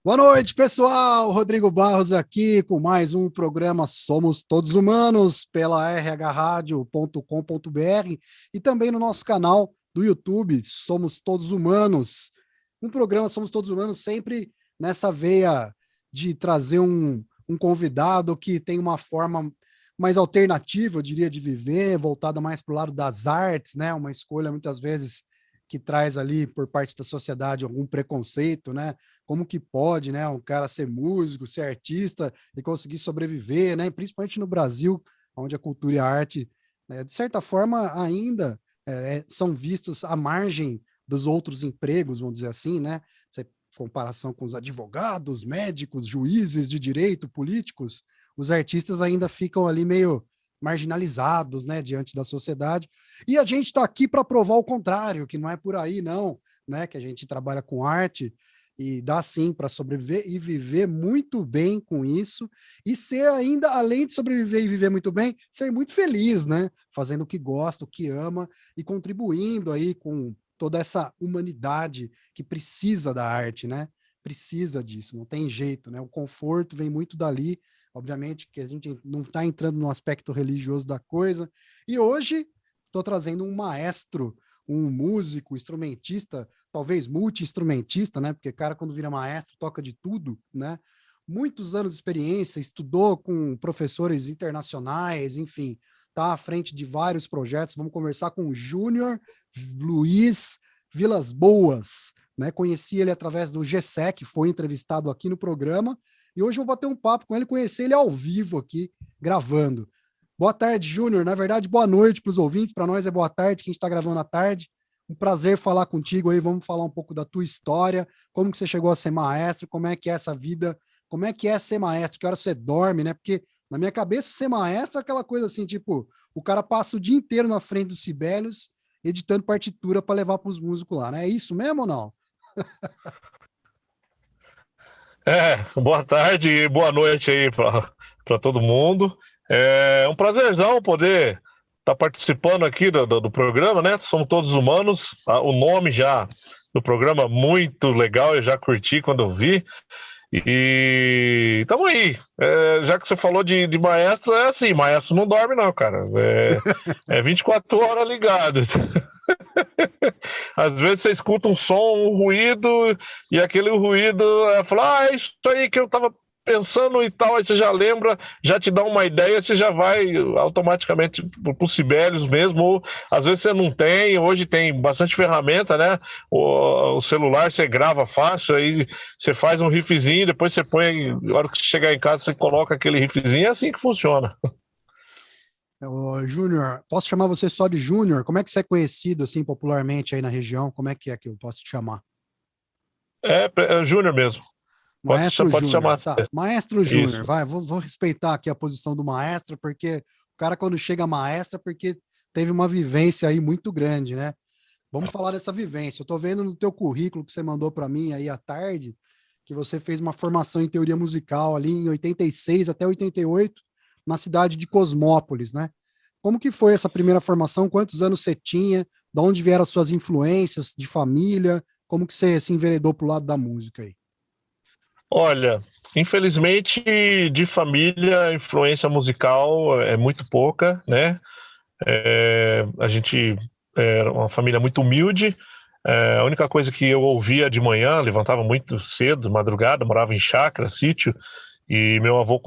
Boa noite, pessoal. Rodrigo Barros aqui com mais um programa Somos Todos Humanos pela rhradio.com.br e também no nosso canal do YouTube Somos Todos Humanos. Um programa Somos Todos Humanos sempre nessa veia de trazer um convidado que tem uma forma mais alternativa, eu diria, de viver, voltada mais para o lado das artes, né? Uma escolha muitas vezes que traz ali por parte da sociedade algum preconceito, né? Como que pode, né, um cara ser músico, ser artista e conseguir sobreviver, né? Principalmente no Brasil, onde a cultura e a arte, né, de certa forma, ainda são vistos à margem dos outros empregos, vamos dizer assim, né? Você comparação com os advogados, médicos, juízes de direito, políticos, os artistas ainda ficam ali meio marginalizados, né, diante da sociedade. E a gente está aqui para provar o contrário, que não é por aí, não, né? Que a gente trabalha com arte e dá sim para sobreviver e viver muito bem com isso, e ser ainda, além de sobreviver e viver muito bem, ser muito feliz, né? Fazendo o que gosta, o que ama e contribuindo aí com toda essa humanidade que precisa da arte, né? Precisa disso, não tem jeito, né? O conforto vem muito dali, obviamente que a gente não está entrando no aspecto religioso da coisa, e hoje estou trazendo um maestro, um músico, instrumentista, talvez multi-instrumentista, né? Porque cara, quando vira maestro, toca de tudo, né? Muitos anos de experiência, estudou com professores internacionais, enfim, está à frente de vários projetos. Vamos conversar com o Júnior Luiz Vilas Boas, né? Conheci ele através do GSEC, foi entrevistado aqui no programa, e hoje eu vou bater um papo com ele, conhecer ele ao vivo aqui, gravando. Boa tarde, Júnior. Na verdade, boa noite para os ouvintes. Para nós é boa tarde, que a gente está gravando à tarde. Um prazer falar contigo aí. Vamos falar um pouco da tua história, como que você chegou a ser maestro, como é que é essa vida, como é que é ser maestro, que hora você dorme, né? Porque na minha cabeça, ser maestro é aquela coisa assim, tipo, o cara passa o dia inteiro na frente dos Sibelius, editando partitura para levar para os músicos lá, né? É isso mesmo ou não? Boa tarde e boa noite aí para todo mundo. É um prazerzão poder estar participando aqui do programa, né? Somos Todos Humanos. O nome já do programa muito legal, eu já curti quando eu vi. E estamos aí. Já que você falou de maestro, é assim, maestro não dorme não, cara. É 24 horas ligado. Às vezes você escuta um som, um ruído, e aquele ruído fala, é isso aí que eu tava pensando e tal, aí você já lembra, já te dá uma ideia, você já vai automaticamente pro Sibelius mesmo, ou às vezes você não tem, hoje tem bastante ferramenta, né? O celular você grava fácil, aí você faz um riffzinho, depois você põe, na hora que você chegar em casa, você coloca aquele riffzinho, é assim que funciona. Ô, Júnior, posso chamar você só de Júnior? Como é que você é conhecido, assim, popularmente aí na região? Como é que eu posso te chamar? É Júnior mesmo. Maestro Pode Júnior, chamar. tá. Maestro Júnior, Isso. vai, vou respeitar aqui a posição do maestro, porque o cara quando chega maestro é porque teve uma vivência aí muito grande, né? Vamos falar dessa vivência. Eu estou vendo no teu currículo que você mandou para mim aí à tarde, que você fez uma formação em teoria musical ali em 86 até 88, na cidade de Cosmópolis, né? Como que foi essa primeira formação? Quantos anos você tinha? De onde vieram as suas influências de família? Como que você se enveredou pro lado da música aí? Olha, infelizmente de família, a influência musical é muito pouca, né? A gente era uma família muito humilde. A única coisa que eu ouvia de manhã, levantava muito cedo, madrugada, morava em chácara, sítio, e meu avô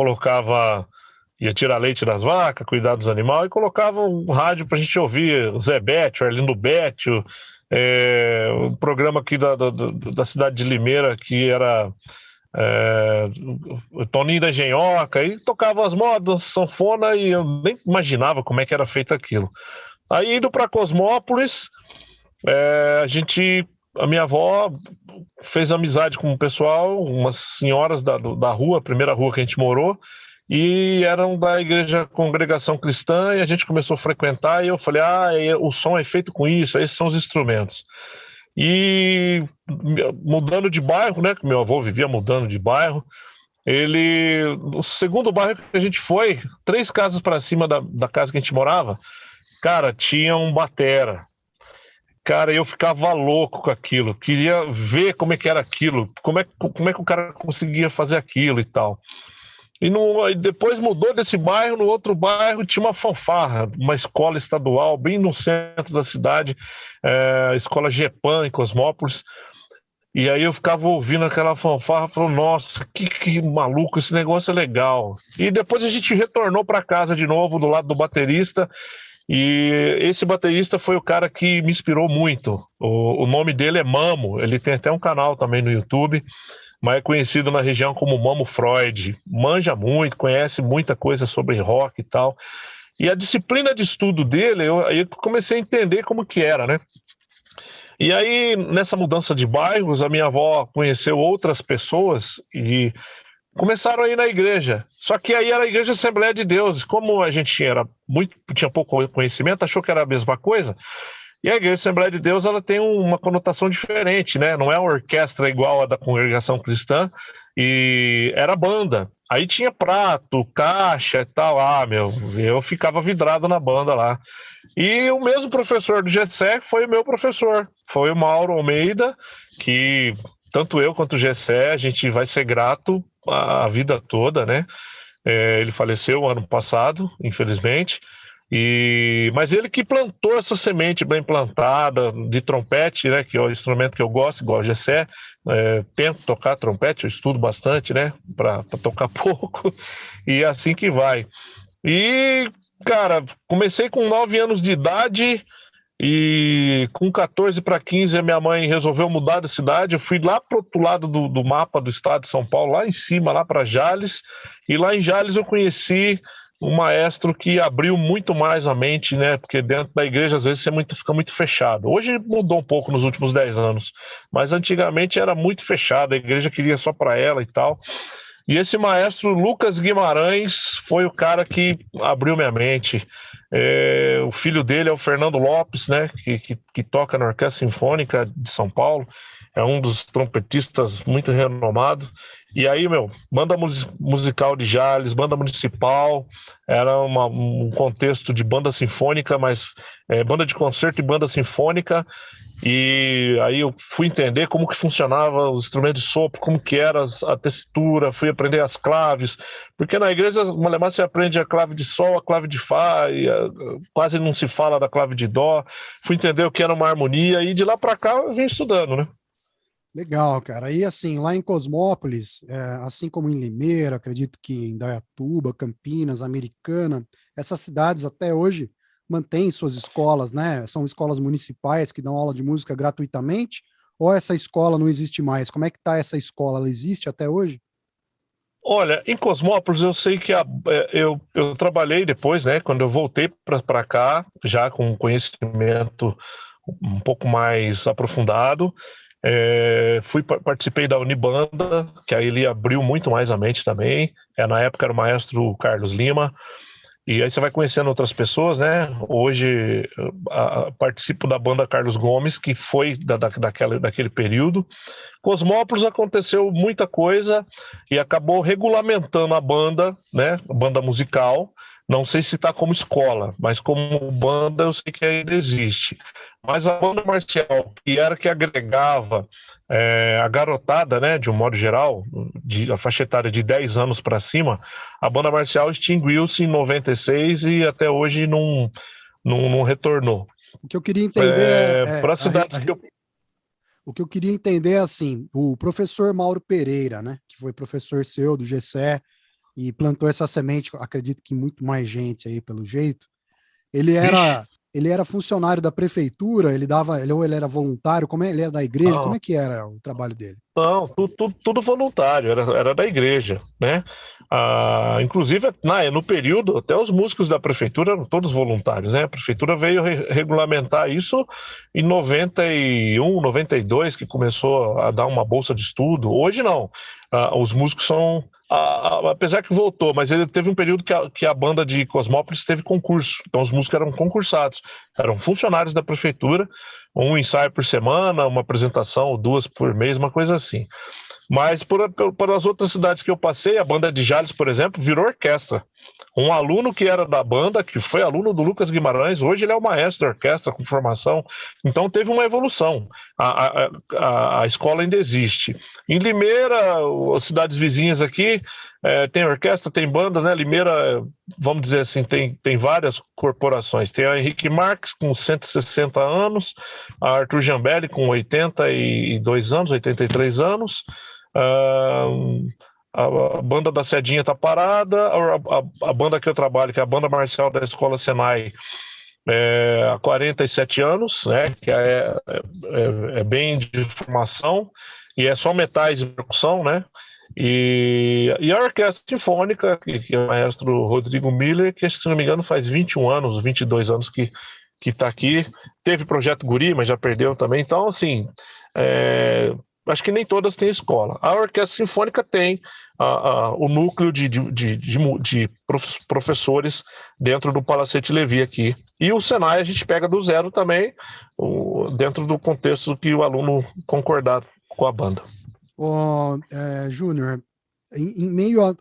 ia tirar leite das vacas, cuidar dos animais, e colocava um rádio para a gente ouvir o Zé Bétio, Arlindo Bétio, um programa aqui da cidade de Limeira, que era o Toninho da Engenhoca, e tocava as modas, sanfona, e eu nem imaginava como é que era feito aquilo. Aí indo para Cosmópolis, a minha avó fez amizade com o pessoal, umas senhoras da rua, a primeira rua que a gente morou, e eram da igreja Congregação Cristã, e a gente começou a frequentar, e eu falei, o som é feito com isso, esses são os instrumentos. E mudando de bairro, né, que meu avô vivia mudando de bairro, o segundo bairro que a gente foi, 3 casas para cima da casa que a gente morava, cara, tinha um batera. Cara, eu ficava louco com aquilo, queria ver como é que era aquilo, como é que o cara conseguia fazer aquilo e tal. E depois mudou desse bairro, no outro bairro tinha uma fanfarra, uma escola estadual, bem no centro da cidade, a escola GEPAM, em Cosmópolis. E aí eu ficava ouvindo aquela fanfarra e falei, nossa, que maluco, esse negócio é legal. E depois a gente retornou para casa de novo, do lado do baterista, e esse baterista foi o cara que me inspirou muito. O nome dele é Mamo, ele tem até um canal também no YouTube, mas é conhecido na região como Mamo Freud. Manja muito, conhece muita coisa sobre rock e tal. E a disciplina de estudo dele, aí eu comecei a entender como que era, né? E aí, nessa mudança de bairros, a minha avó conheceu outras pessoas e começaram a ir na igreja. Só que aí era a Igreja Assembleia de Deus. Como a gente tinha pouco conhecimento, achou que era a mesma coisa. E a Igreja Assembleia de Deus, ela tem uma conotação diferente, né? Não é uma orquestra igual a da congregação cristã, e era banda. Aí tinha prato, caixa e tal. Ah, meu, eu ficava vidrado na banda lá. E o mesmo professor do GSE foi o meu professor, foi o Mauro Almeida, que tanto eu quanto o GSE, a gente vai ser grato a vida toda, né? Ele faleceu ano passado, infelizmente, mas ele que plantou essa semente bem plantada de trompete, né? Que é o instrumento que eu gosto, igual o GSE. Tento tocar trompete, eu estudo bastante, né? Para tocar pouco, e é assim que vai. E, cara, comecei com 9 anos de idade e com 14 para 15 a minha mãe resolveu mudar de cidade. Eu fui lá pro outro lado do mapa do estado de São Paulo, lá em cima, lá para Jales. E lá em Jales eu conheci um maestro que abriu muito mais a mente, né? Porque dentro da igreja às vezes fica muito fechado. Hoje mudou um pouco nos últimos 10 anos, mas antigamente era muito fechado, a igreja queria só para ela e tal. E esse maestro Lucas Guimarães foi o cara que abriu minha mente. O filho dele é o Fernando Lopes, né, que toca na Orquestra Sinfônica de São Paulo. É um dos trompetistas muito renomados. E aí, banda musical de Jales, banda municipal, era um contexto de banda sinfônica, mas banda de concerto e banda sinfônica. E aí eu fui entender como que funcionava os instrumentos de sopro, como que era a tessitura, fui aprender as claves, porque na igreja Malemar você aprende a clave de sol, a clave de fá, e quase não se fala da clave de dó. Fui entender o que era uma harmonia, e de lá para cá eu vim estudando, né? Legal, cara. E assim, lá em Cosmópolis, assim como em Limeira, acredito que em Indaiatuba, Campinas, Americana, essas cidades até hoje mantêm suas escolas, né? São escolas municipais que dão aula de música gratuitamente, ou essa escola não existe mais? Como é que tá essa escola? Ela existe até hoje? Olha, em Cosmópolis eu sei que eu trabalhei depois, né? Quando eu voltei para cá, já com conhecimento um pouco mais aprofundado. Participei da Unibanda, que aí ele abriu muito mais a mente também. Na época era o maestro Carlos Lima. E aí você vai conhecendo outras pessoas, né? Hoje participo da banda Carlos Gomes, que foi daquele período. Cosmópolis aconteceu muita coisa e acabou regulamentando a banda, né? A banda musical. Não sei se está como escola, mas como banda eu sei que ainda existe. Mas a banda marcial, que era que agregava a garotada, né, de um modo geral, a faixa etária de 10 anos para cima, a banda marcial extinguiu-se em 96 e até hoje não retornou. O que eu queria entender para cidades que eu... O que eu queria entender é assim, o professor Mauro Pereira, né, que foi professor seu do GCE e plantou essa semente, acredito que muito mais gente aí pelo jeito, ele era funcionário da prefeitura, ele era voluntário, ele era da igreja, como é que era o trabalho dele? Não, tudo voluntário, era da igreja, né? Inclusive, no período, até os músicos da prefeitura eram todos voluntários, né? A prefeitura veio regulamentar isso em 91, 92, que começou a dar uma bolsa de estudo. Hoje não, os músicos são... apesar que voltou, mas ele teve um período que a banda de Cosmópolis teve concurso, então os músicos eram concursados, eram funcionários da prefeitura, um ensaio por semana, uma apresentação, 2 por mês, uma coisa assim. Mas por as outras cidades que eu passei, a banda de Jales, por exemplo, virou orquestra. Um aluno que era da banda, que foi aluno do Lucas Guimarães, hoje ele é o maestro da orquestra com formação. Então teve uma evolução. A escola ainda existe. Em Limeira, as cidades vizinhas aqui, tem orquestra, tem banda, né? Limeira, vamos dizer assim, tem várias corporações. Tem a Henrique Marques, com 160 anos, a Arthur Jambelli, com 82 anos, 83 anos. A banda da Cedinha tá parada, a banda que eu trabalho, que é a banda marcial da Escola Senai, há 47 anos, né, que é bem de formação, e é só metais e percussão, né, e a Orquestra Sinfônica, que é o maestro Rodrigo Miller, que, se não me engano, faz 21 anos, 22 anos que está aqui. Teve Projeto Guri, mas já perdeu também. Então, assim, acho que nem todas têm escola. A Orquestra Sinfônica tem o núcleo de professores dentro do Palacete Levi aqui. E o Senai a gente pega do zero também, dentro do contexto que o aluno concordar com a banda. Júnior, em meio a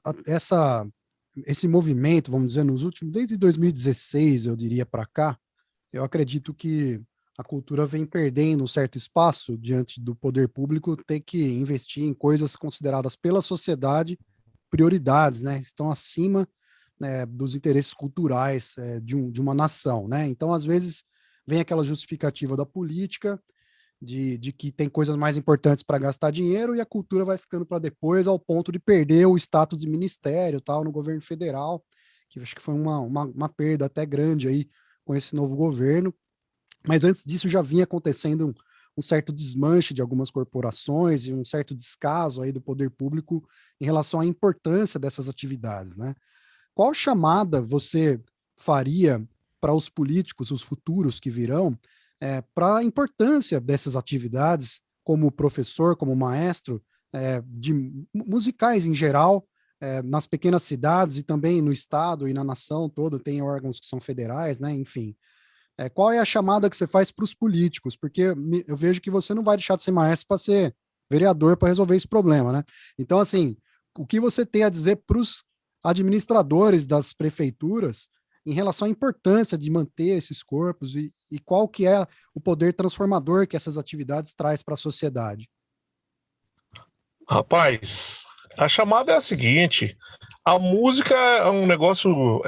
esse movimento, vamos dizer, nos últimos, desde 2016, eu diria, para cá, eu acredito que a cultura vem perdendo um certo espaço diante do poder público ter que investir em coisas consideradas pela sociedade prioridades, né? Estão acima, né, dos interesses culturais de uma nação, né? Então, às vezes, vem aquela justificativa da política de que tem coisas mais importantes para gastar dinheiro e a cultura vai ficando para depois, ao ponto de perder o status de ministério, tal, no governo federal, que acho que foi uma perda até grande aí com esse novo governo. Mas antes disso já vinha acontecendo um certo desmanche de algumas corporações e um certo descaso aí do poder público em relação à importância dessas atividades, né? Qual chamada você faria para os políticos, os futuros que virão, para a importância dessas atividades como professor, como maestro, de musicais em geral, nas pequenas cidades e também no estado e na nação toda, tem órgãos que são federais, né? Enfim. Qual é a chamada que você faz para os políticos? Porque eu vejo que você não vai deixar de ser maestro para ser vereador para resolver esse problema, né? Então, assim, o que você tem a dizer para os administradores das prefeituras em relação à importância de manter esses corpos e qual que é o poder transformador que essas atividades traz para a sociedade? Rapaz, a chamada é a seguinte: a música é um negócio,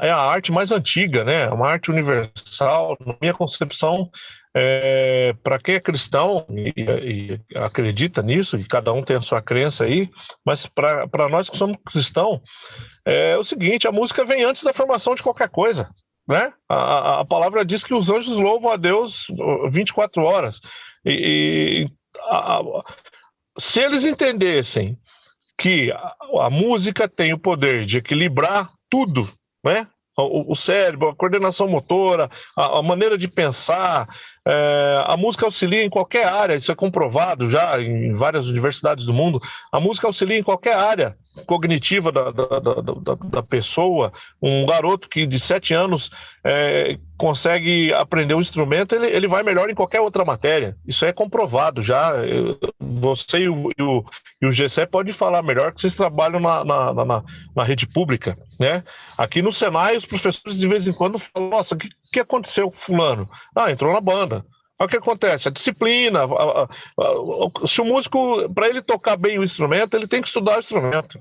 é a arte mais antiga, né? É uma arte universal. Na minha concepção, para quem é cristão e acredita nisso, e cada um tem a sua crença aí, mas para nós que somos cristãos, é o seguinte: a música vem antes da formação de qualquer coisa, né? A palavra diz que os anjos louvam a Deus 24 horas. Se eles entendessem que a música tem o poder de equilibrar tudo, né? O cérebro, a coordenação motora, a maneira de pensar, a música auxilia em qualquer área, isso é comprovado já em várias universidades do mundo. A música auxilia em qualquer área cognitiva da pessoa. Um garoto que de 7 anos consegue aprender um instrumento, ele vai melhor em qualquer outra matéria. Isso é comprovado já. Você e o Gessé podem falar melhor, que vocês trabalham na rede pública, né? Aqui no Senai, os professores de vez em quando falam: nossa, o que aconteceu com fulano? Entrou na banda. O que acontece? A disciplina. Se o músico, para ele tocar bem o instrumento, ele tem que estudar o instrumento.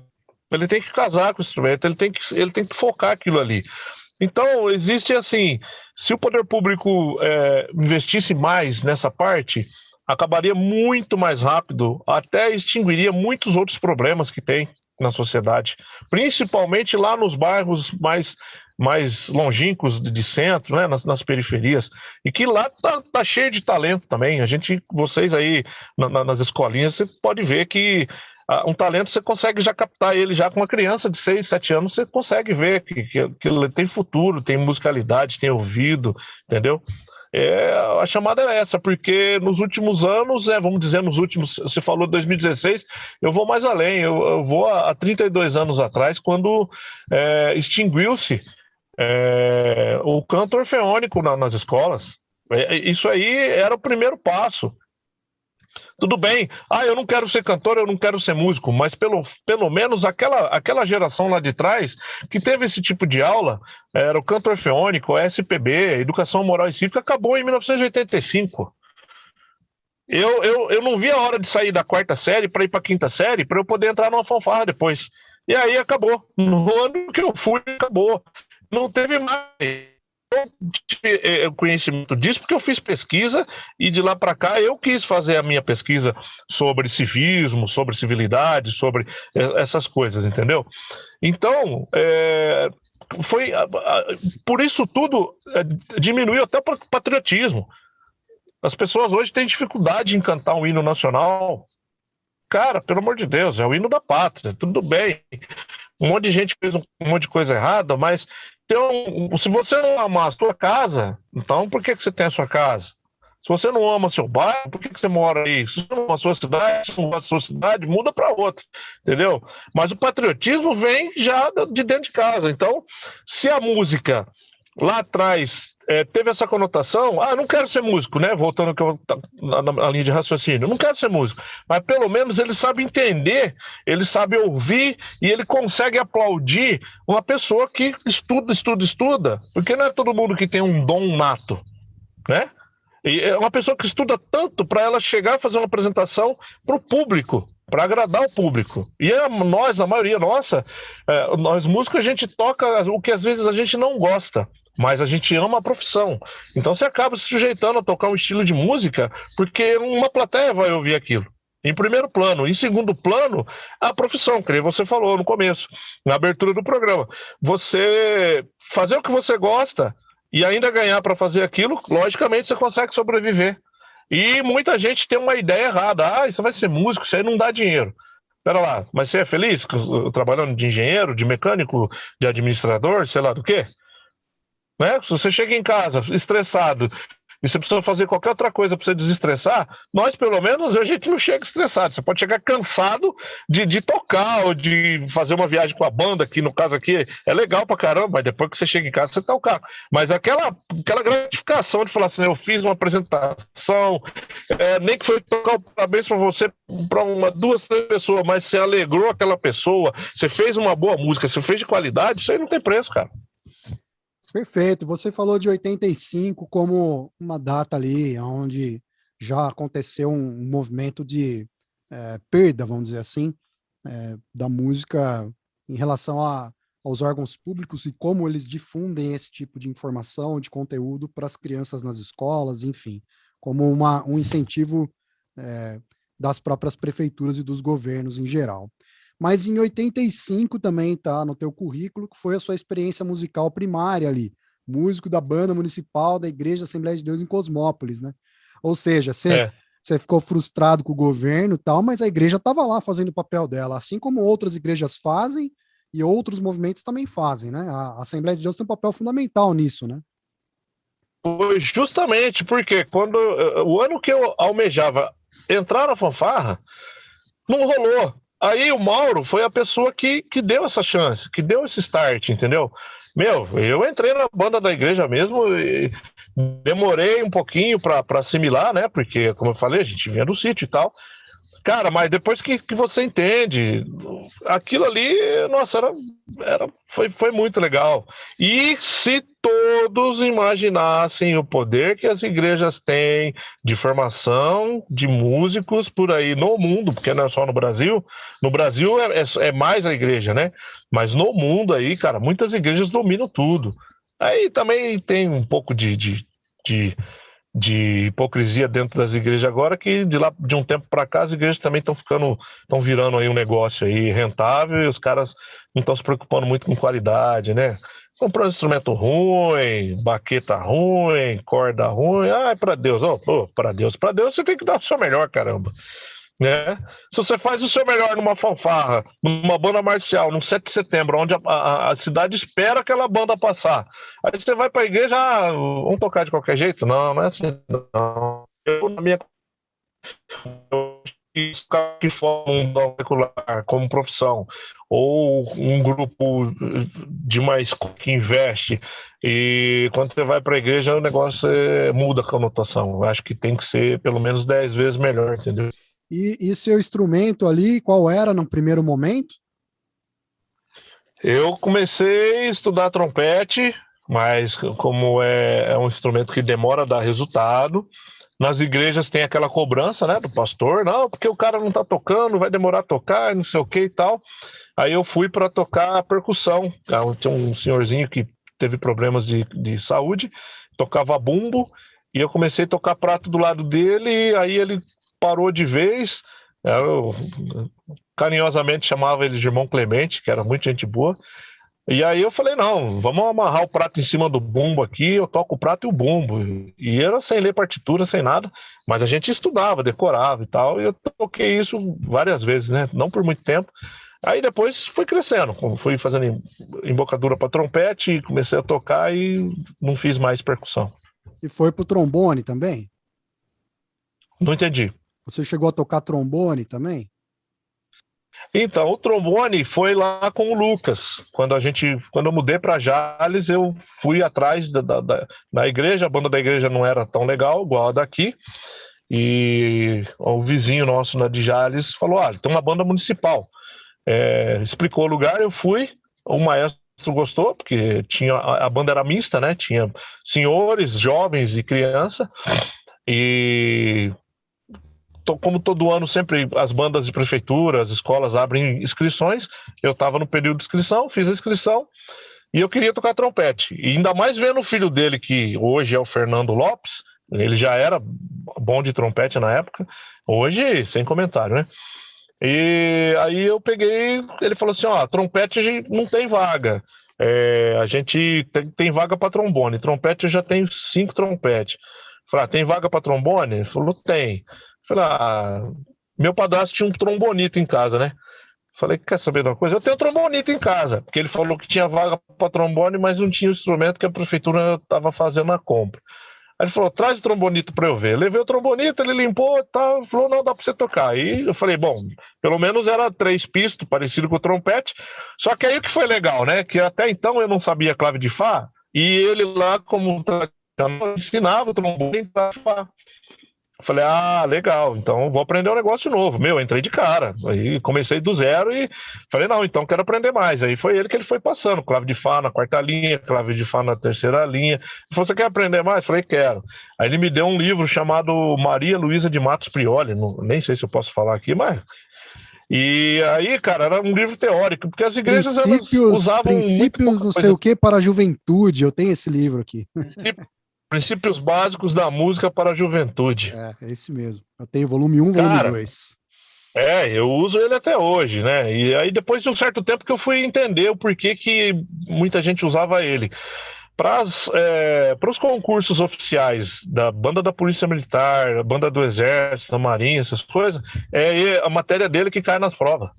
Ele tem que casar com o instrumento, ele tem que focar aquilo ali. Então, existe assim, se o poder público investisse mais nessa parte, acabaria muito mais rápido, até extinguiria muitos outros problemas que tem na sociedade, principalmente lá nos bairros mais longínquos de centro, né, nas periferias, e que lá tá cheio de talento também. Vocês aí nas escolinhas, você pode ver que um talento você consegue já captar ele já com uma criança de 6, 7 anos, você consegue ver que ele tem futuro, tem musicalidade, tem ouvido, entendeu? A chamada é essa, porque nos últimos anos, vamos dizer, você falou de 2016, eu vou mais além, eu vou a 32 anos atrás, quando extinguiu-se o canto orfeônico nas escolas. Isso aí era o primeiro passo. Tudo bem, eu não quero ser cantor, eu não quero ser músico, mas pelo menos aquela geração lá de trás que teve esse tipo de aula, era o canto orfeônico, a SPB, Educação Moral e Cívica, acabou em 1985. Eu não vi a hora de sair da quarta série para ir para a quinta série para eu poder entrar numa fanfarra depois. E aí acabou. No ano que eu fui, acabou. Não teve mais. Eu tive conhecimento disso porque eu fiz pesquisa e de lá para cá eu quis fazer a minha pesquisa sobre civismo, sobre civilidade, sobre essas coisas, entendeu? Então, foi por isso tudo diminuiu até o patriotismo. As pessoas hoje têm dificuldade em cantar um hino nacional. Cara, pelo amor de Deus, é o hino da pátria, tudo bem. Um monte de gente fez um monte de coisa errada, mas se você não ama a sua casa, então por que você tem a sua casa? Se você não ama seu bairro, por que você mora aí? Se você não ama a sua cidade, se não gosta da sua cidade, muda para outra, entendeu? Mas o patriotismo vem já de dentro de casa. Então, se a música lá atrás teve essa conotação, eu não quero ser músico, né? Voltando na linha de raciocínio, eu não quero ser músico, mas pelo menos ele sabe entender, ele sabe ouvir e ele consegue aplaudir uma pessoa que estuda, porque não é todo mundo que tem um dom nato, né? E é uma pessoa que estuda tanto para ela chegar a fazer uma apresentação para o público, para agradar o público. E nós, a maioria nossa, nós músicos, a gente toca o que às vezes a gente não gosta, mas a gente ama a profissão. Então você acaba se sujeitando a tocar um estilo de música porque uma plateia vai ouvir aquilo. Em primeiro plano. Em segundo plano, a profissão, que você falou no começo, na abertura do programa. Você fazer o que você gosta e ainda ganhar para fazer aquilo, logicamente você consegue sobreviver. E muita gente tem uma ideia errada. Isso vai ser músico, isso aí não dá dinheiro. Pera lá, mas você é feliz trabalhando de engenheiro, de mecânico, de administrador, sei lá do quê? Né? Se você chega em casa estressado e você precisa fazer qualquer outra coisa para você desestressar, nós, pelo menos, a gente não chega estressado. Você pode chegar cansado de tocar ou de fazer uma viagem com a banda, que no caso aqui é legal pra caramba, mas depois que você chega em casa, você tá o carro. Mas aquela gratificação de falar assim, eu fiz uma apresentação, nem que foi tocar o parabéns para você, para duas, três pessoas, mas você alegrou aquela pessoa, você fez uma boa música, você fez de qualidade, isso aí não tem preço, cara. Perfeito. Você falou de 85 como uma data ali onde já aconteceu um movimento de perda, vamos dizer assim, da música em relação aos órgãos públicos e como eles difundem esse tipo de informação, de conteúdo para as crianças nas escolas, enfim, como um incentivo das próprias prefeituras e dos governos em geral. Mas em 85 também tá no teu currículo, que foi a sua experiência musical primária ali, músico da banda municipal da Igreja Assembleia de Deus em Cosmópolis, né? Ou seja, você ficou frustrado com o governo e tal, mas a igreja estava lá fazendo o papel dela, assim como outras igrejas fazem e outros movimentos também fazem, né? A Assembleia de Deus tem um papel fundamental nisso, né? Foi justamente porque o ano que eu almejava entrar na fanfarra, não rolou. Aí o Mauro foi a pessoa que deu essa chance, que deu esse start, entendeu? Eu entrei na banda da igreja mesmo e demorei um pouquinho para assimilar, né? Porque, como eu falei, a gente vinha do sítio e tal. Cara, mas depois que você entende, aquilo ali, nossa, foi muito legal. E se todos imaginassem o poder que as igrejas têm de formação de músicos por aí no mundo, porque não é só no Brasil é mais a igreja, né? Mas no mundo aí, cara, muitas igrejas dominam tudo. Aí também tem um pouco de hipocrisia dentro das igrejas agora, que de um tempo para cá as igrejas também estão virando aí um negócio aí rentável e os caras não estão se preocupando muito com qualidade, né? Comprando instrumento ruim, baqueta ruim, corda ruim, para Deus, para Deus você tem que dar o seu melhor, caramba. Né? Se você faz o seu melhor numa fanfarra, numa banda marcial, num 7 de setembro, onde a cidade espera aquela banda passar, aí você vai para a igreja, vamos tocar de qualquer jeito? Não é assim, não. Eu, na minha que forma um dom secular como profissão, ou um grupo de mais que investe, e quando você vai para a igreja o negócio muda a conotação. Eu acho que tem que ser pelo menos 10 vezes melhor, entendeu? E seu instrumento ali, qual era no primeiro momento? Eu comecei a estudar trompete, mas como é um instrumento que demora a dar resultado, nas igrejas tem aquela cobrança, né, do pastor, não, porque o cara não tá tocando, vai demorar a tocar, não sei o que e tal. Aí eu fui para tocar percussão. Tinha um senhorzinho que teve problemas de saúde, tocava bumbo, e eu comecei a tocar prato do lado dele, e aí ele parou de vez. Eu carinhosamente chamava ele de irmão Clemente, que era muito gente boa. E aí eu falei, não, vamos amarrar o prato em cima do bumbo aqui, eu toco o prato e o bumbo. E era sem ler partitura, sem nada, mas a gente estudava, decorava e tal, e eu toquei isso várias vezes, né? Não por muito tempo. Aí depois fui crescendo, fui fazendo embocadura para trompete, comecei a tocar e não fiz mais percussão. E foi pro trombone também? Não entendi. Você chegou a tocar trombone também? Então, o trombone foi lá com o Lucas. Quando eu mudei para Jales, eu fui atrás da igreja. A banda da igreja não era tão legal, igual a daqui. E o vizinho nosso de Jales falou: ah, tem uma banda municipal. Explicou o lugar, eu fui. O maestro gostou, porque a banda era mista, né? Tinha senhores, jovens e criança. E como todo ano sempre as bandas de prefeitura, as escolas abrem inscrições, eu estava no período de inscrição, fiz a inscrição e eu queria tocar trompete. E ainda mais vendo o filho dele, que hoje é o Fernando Lopes, ele já era bom de trompete na época, hoje sem comentário, né? E aí eu peguei, ele falou assim, ó, trompete não tem vaga, a gente tem vaga para trombone, trompete eu já tenho 5 trompetes. Falei, tem vaga para trombone? Ele falou, tem. Falei, meu padrasto tinha um trombonito em casa, né? Falei, quer saber de uma coisa? Eu tenho um trombonito em casa, porque ele falou que tinha vaga para trombone, mas não tinha o instrumento que a prefeitura estava fazendo a compra. Aí ele falou, traz o trombonito para eu ver. Levei o trombonito, ele limpou e tal, falou, não, dá para você tocar. Aí eu falei, bom, pelo menos era 3 pistos, parecido com o trompete. Só que aí o que foi legal, né? Que até então eu não sabia clave de Fá, e ele lá, como ensinava o trombone em clave de Fá. Falei, legal, então vou aprender um negócio novo. Entrei de cara. Aí comecei do zero e falei, não, então quero aprender mais. Aí foi ele que ele foi passando, clave de Fá na 4ª linha, clave de Fá na 3ª linha. Ele falou, você quer aprender mais? Falei, quero. Aí ele me deu um livro chamado Maria Luísa de Matos Prioli, nem sei se eu posso falar aqui, mas... E aí, cara, era um livro teórico, porque as igrejas elas usavam princípios não sei o que para a juventude. Eu tenho esse livro aqui. Princípios básicos da música para a juventude. É esse mesmo. Eu tenho volume 1, volume 2. Eu uso ele até hoje, né? E aí depois de um certo tempo que eu fui entender o porquê que muita gente usava ele. Para os concursos oficiais da banda da Polícia Militar, da banda do Exército, da Marinha, essas coisas, é a matéria dele que cai nas provas.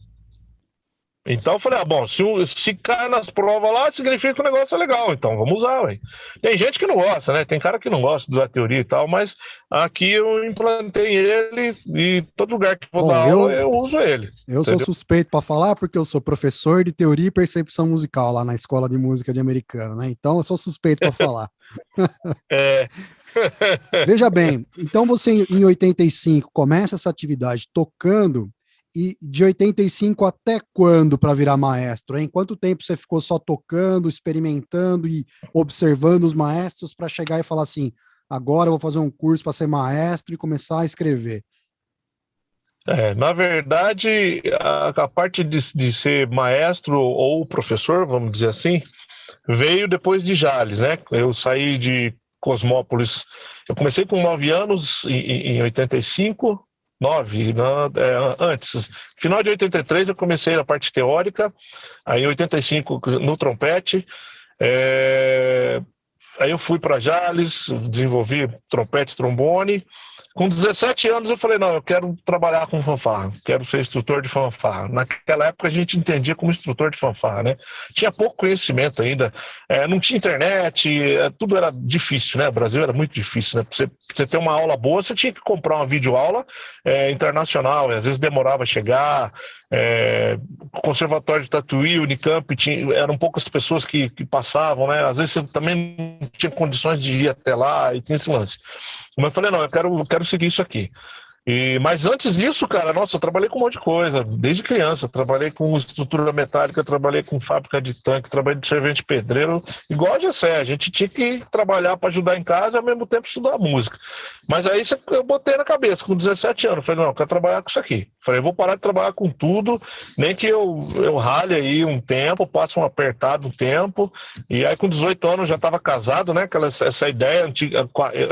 Então eu falei, bom, se cai nas provas lá, significa que o negócio é legal, então vamos usar, ué. Tem gente que não gosta, né? Tem cara que não gosta da teoria e tal, mas aqui eu implantei ele e todo lugar que vou dar aula, eu uso ele. Eu sou suspeito para falar porque eu sou professor de teoria e percepção musical lá na Escola de Música de Americana, né? Então eu sou suspeito para falar. Veja bem, então você em 85 começa essa atividade tocando. E de 85 até quando para virar maestro? Em quanto tempo você ficou só tocando, experimentando e observando os maestros para chegar e falar assim, agora eu vou fazer um curso para ser maestro e começar a escrever? Na verdade, a parte de ser maestro ou professor, vamos dizer assim, veio depois de Jales, né? Eu saí de Cosmópolis, eu comecei com 9 anos em 85, 9, antes. Final de 83 eu comecei a parte teórica, aí em 85 no trompete, aí eu fui para Jales, desenvolvi trompete, trombone. Com 17 anos eu falei, não, eu quero trabalhar com fanfarra, quero ser instrutor de fanfarra. Naquela época a gente entendia como instrutor de fanfarra, né? Tinha pouco conhecimento ainda, não tinha internet, tudo era difícil, né? O Brasil era muito difícil, né? Pra você ter uma aula boa, você tinha que comprar uma videoaula internacional, e às vezes demorava a chegar. O Conservatório de Tatuí, Unicamp, eram poucas pessoas que passavam, né? Às vezes você também não tinha condições de ir até lá e tinha esse lance. Mas eu falei, não, eu quero seguir isso aqui. Mas antes disso, cara, nossa, eu trabalhei com um monte de coisa, desde criança. Trabalhei com estrutura metálica, trabalhei com fábrica de tanque, trabalhei de servente pedreiro, igual a Gessé. A gente tinha que trabalhar para ajudar em casa e ao mesmo tempo estudar música. Mas aí eu botei na cabeça, com 17 anos, falei, não, eu quero trabalhar com isso aqui. Falei, eu vou parar de trabalhar com tudo, nem que eu rale aí um tempo, passe um apertado um tempo. E aí com 18 anos já estava casado, né? Essa ideia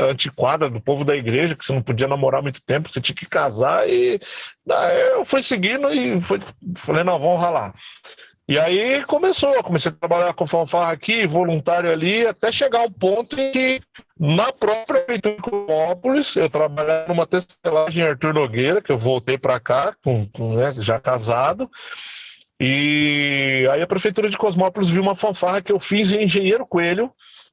antiquada do povo da igreja, que você não podia namorar muito tempo, você tinha que casar. E daí eu fui seguindo e falei, não, vamos ralar. E aí comecei a trabalhar com fanfarra aqui, voluntário ali, até chegar ao ponto em que, na própria prefeitura de Cosmópolis, eu trabalhava numa tecelagem em Arthur Nogueira, que eu voltei para cá, né, já casado, e aí a prefeitura de Cosmópolis viu uma fanfarra que eu fiz em Engenheiro Coelho,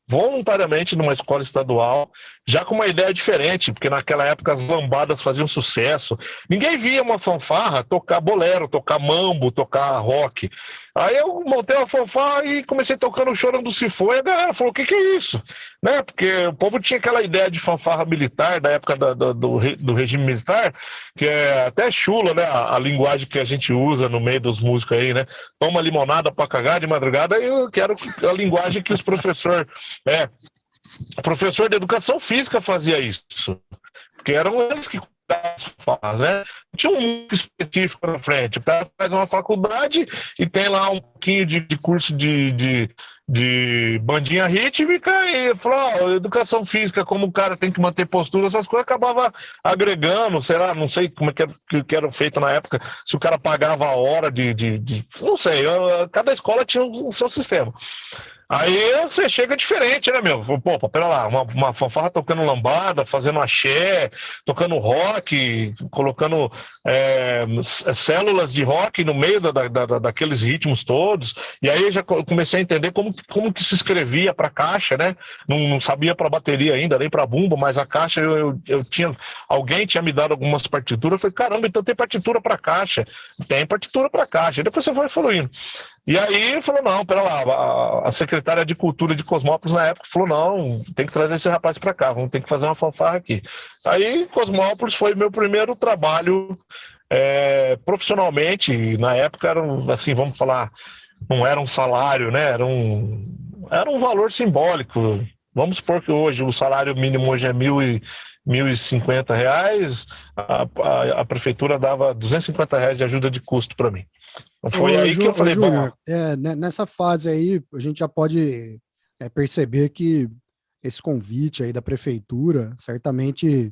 voluntariamente numa escola estadual, já com uma ideia diferente, porque naquela época as lambadas faziam sucesso. Ninguém via uma fanfarra tocar bolero, tocar mambo, tocar rock. Aí eu montei uma fanfarra e comecei tocando Chorando Se Foi, e a galera falou, o que é isso? Né? Porque o povo tinha aquela ideia de fanfarra militar, da época do regime militar, que é até chula, né? A linguagem que a gente usa no meio dos músicos aí, né? Toma limonada pra cagar de madrugada, eu quero a linguagem que os professores... o professor de educação física fazia isso, porque eram eles que cuidavam das fanfarras, né? Tinha um mundo específico na frente. O cara faz uma faculdade e tem lá um pouquinho de curso de bandinha rítmica e falou, educação física, como o cara tem que manter postura, essas coisas, acabava agregando, sei lá, não sei como é que era feito na época, se o cara pagava a hora não sei, cada escola tinha o seu sistema. Aí você chega diferente, né, meu? Pô, pera lá, uma fanfarra tocando lambada, fazendo axé, tocando rock, colocando células de rock no meio daqueles ritmos todos. E aí eu já comecei a entender como que se escrevia para caixa, né? Não sabia para bateria ainda, nem para bumbo, mas a caixa eu tinha... Alguém tinha me dado algumas partituras. Eu falei, caramba, então tem partitura para caixa. Tem partitura para caixa. E depois você vai evoluindo. E aí falou, não, pera lá, a secretária de Cultura de Cosmópolis na época falou, não, tem que trazer esse rapaz para cá, vamos ter que fazer uma fanfarra aqui. Aí Cosmópolis foi meu primeiro trabalho profissionalmente, na época era assim, vamos falar, não era um salário, né, era um valor simbólico. Vamos supor que hoje o salário mínimo hoje é R$ 1.050, a prefeitura dava R$ 250 de ajuda de custo para mim. Foi aí que eu falei, Júnior, nessa fase aí, a gente já pode perceber que esse convite aí da prefeitura certamente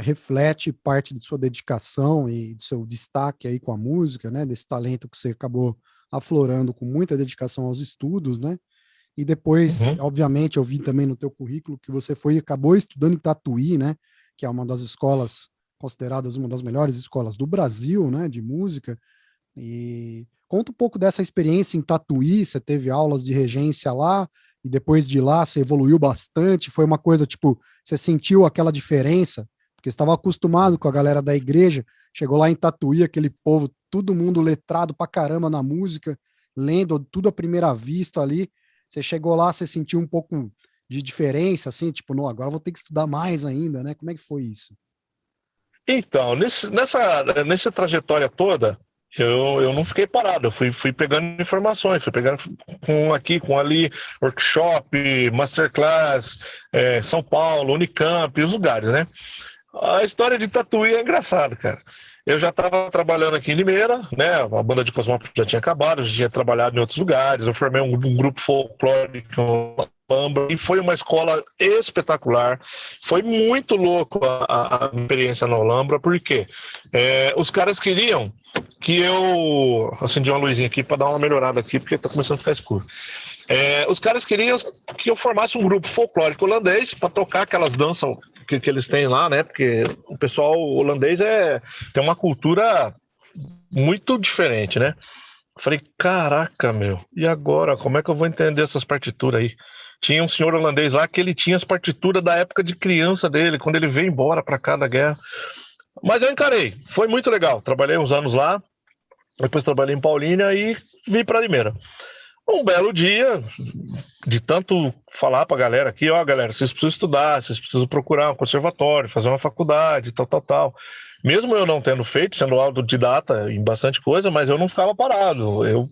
reflete parte de sua dedicação e do seu destaque aí com a música, né? Desse talento que você acabou aflorando com muita dedicação aos estudos, né? E depois, obviamente, eu vi também no teu currículo que você acabou estudando em Tatuí, né? Que é uma das escolas consideradas uma das melhores escolas do Brasil, né? De música. E conta um pouco dessa experiência em Tatuí, você teve aulas de regência lá, e depois de lá você evoluiu bastante, foi uma coisa, tipo, você sentiu aquela diferença? Porque você estava acostumado com a galera da igreja, chegou lá em Tatuí, aquele povo, todo mundo letrado pra caramba na música, lendo tudo à primeira vista ali, você chegou lá, você sentiu um pouco de diferença, assim, tipo, não, agora eu vou ter que estudar mais ainda, né? Como é que foi isso? Então, nessa trajetória toda, eu não fiquei parado, eu fui pegando informações, fui pegando com aqui, com ali, workshop, masterclass, São Paulo, Unicamp, os lugares, né? A história de Tatuí é engraçada, cara. Eu já estava trabalhando aqui em Limeira, né? A banda de Cosmópolis já tinha acabado, já tinha trabalhado em outros lugares, eu formei um grupo folclórico Olambra, e foi uma escola espetacular. Foi muito louco a experiência na Olambra, porque os caras queriam que eu... Acendi uma luzinha aqui para dar uma melhorada aqui, porque está começando a ficar escuro. Os caras queriam que eu formasse um grupo folclórico holandês para tocar aquelas danças que eles têm lá, né? Porque o pessoal holandês tem uma cultura muito diferente, né? Falei, caraca, meu, e agora? Como é que eu vou entender essas partituras aí? Tinha um senhor holandês lá que ele tinha as partituras da época de criança dele, quando ele veio embora para cá da guerra. Mas eu encarei, foi muito legal. Trabalhei uns anos lá, depois trabalhei em Paulínia e vim para Limeira. Um belo dia, de tanto falar para a galera aqui, ó, galera, vocês precisam estudar, vocês precisam procurar um conservatório, fazer uma faculdade, tal, tal, tal. Mesmo eu não tendo feito, sendo autodidata em bastante coisa, mas eu não ficava parado. Eu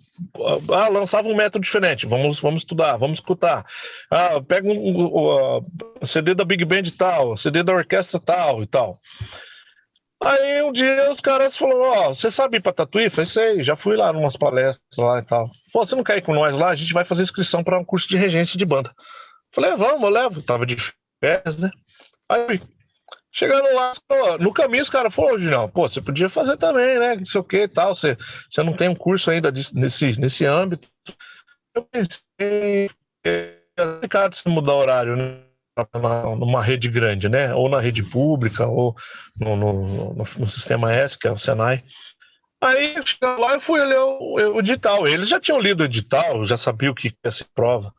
lançava um método diferente. Vamos estudar, vamos escutar. Pega CD da Big Band tal, CD da orquestra tal e tal. Aí um dia os caras falaram, ó, você sabe ir pra Tatuí? Eu falei, sei, já fui lá numas palestras lá e tal. Pô, você não quer ir com nós lá? A gente vai fazer inscrição para um curso de regência de banda. Eu falei, vamos, eu levo. Tava de férias, né? Aí, chegando lá, no caminho os caras falaram, Julião, pô, você podia fazer também, né? Não sei o que e tal, você não tem um curso ainda nesse âmbito. Eu pensei, é complicado se mudar horário, né? Numa rede grande, né? Ou na rede pública, ou no sistema S, que é o Senai. Aí, chegando lá, eu fui ler o edital. Eles já tinham lido o edital, já sabiam o que ia ser prova.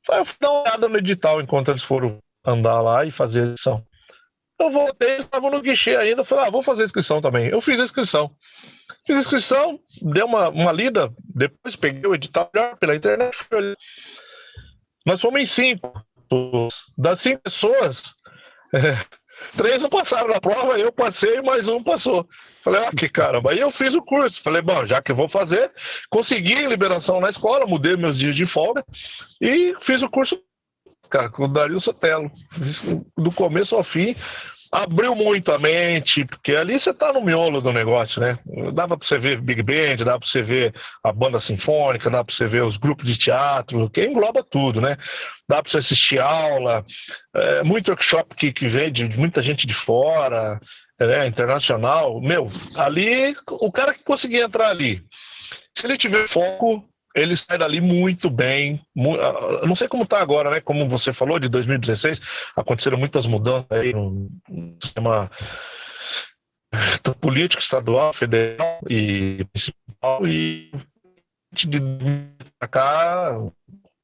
Eu fui dar uma olhada no edital enquanto eles foram andar lá e fazer a inscrição. Eu voltei, eles estavam no guichê ainda. Eu falei, vou fazer a inscrição também. Eu fiz a inscrição. Fiz a inscrição, dei uma lida, depois peguei o edital pela internet. Nós fomos em 5. Das 5 pessoas, 3 não passaram na prova, eu passei, mais um passou. Falei, que caramba. Aí eu fiz o curso. Falei, bom, já que eu vou fazer, consegui liberação na escola, mudei meus dias de folga e fiz o curso, cara, com o Dario Sotelo. Do começo ao fim. Abriu muito a mente, porque ali você tá no miolo do negócio, né? Dava para você ver Big Band, dava para você ver a banda sinfônica, dava para você ver os grupos de teatro, que engloba tudo, né? Dá para você assistir aula, muito workshop que vem de muita gente de fora, internacional. Meu, ali, o cara que conseguir entrar ali, se ele tiver foco, ele sai dali muito bem. Eu não sei como está agora, né? Como você falou, de 2016, aconteceram muitas mudanças aí no sistema político estadual, federal e municipal. E de cá,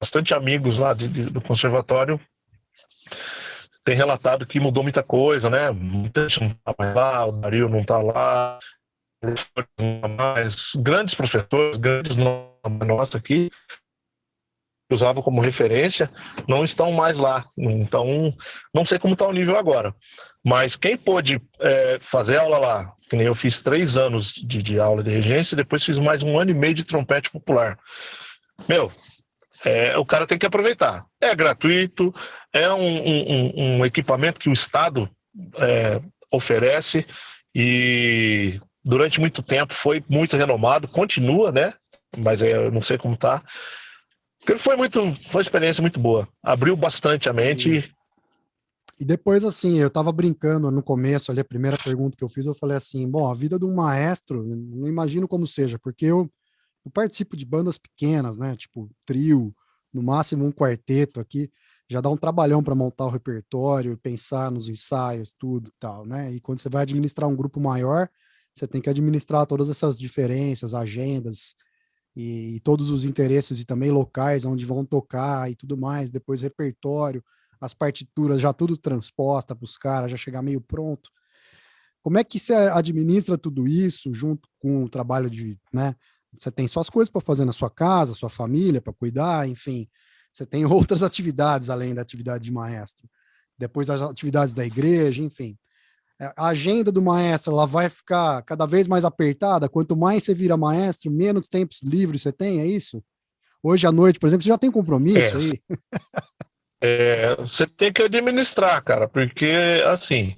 bastante amigos lá do conservatório tem relatado que mudou muita coisa, né? Muita gente não está mais lá, o Dario não está lá, mais grandes professores, grandes nomes nossos aqui, que usavam como referência, não estão mais lá. Então, não sei como está o nível agora. Mas quem pôde fazer aula lá, que nem eu fiz 3 anos de aula de regência, e depois fiz mais 1 ano e meio de trompete popular. Meu, o cara tem que aproveitar. É gratuito, é um equipamento que o Estado oferece e durante muito tempo foi muito renomado, continua, né? Mas eu não sei como tá. Porque foi uma experiência muito boa. Abriu bastante a mente. E depois, assim, eu tava brincando no começo, ali, a primeira pergunta que eu fiz, eu falei assim, bom, a vida de um maestro, não imagino como seja, porque eu participo de bandas pequenas, né? Tipo, trio, no máximo um quarteto aqui, já dá um trabalhão para montar o repertório, pensar nos ensaios, tudo e tal, né? E quando você vai administrar um grupo maior, você tem que administrar todas essas diferenças, agendas e todos os interesses e também locais onde vão tocar e tudo mais, depois repertório, as partituras já tudo transposta para os caras, já chegar meio pronto. Como é que você administra tudo isso junto com o trabalho de, né? Você tem suas coisas para fazer na sua casa, sua família, para cuidar, enfim. Você tem outras atividades além da atividade de maestro. Depois as atividades da igreja, enfim. A agenda do maestro, ela vai ficar cada vez mais apertada. Quanto mais você vira maestro, menos tempos livres você tem, é isso? Hoje à noite, por exemplo, você já tem compromisso aí? Você tem que administrar, cara, porque, assim,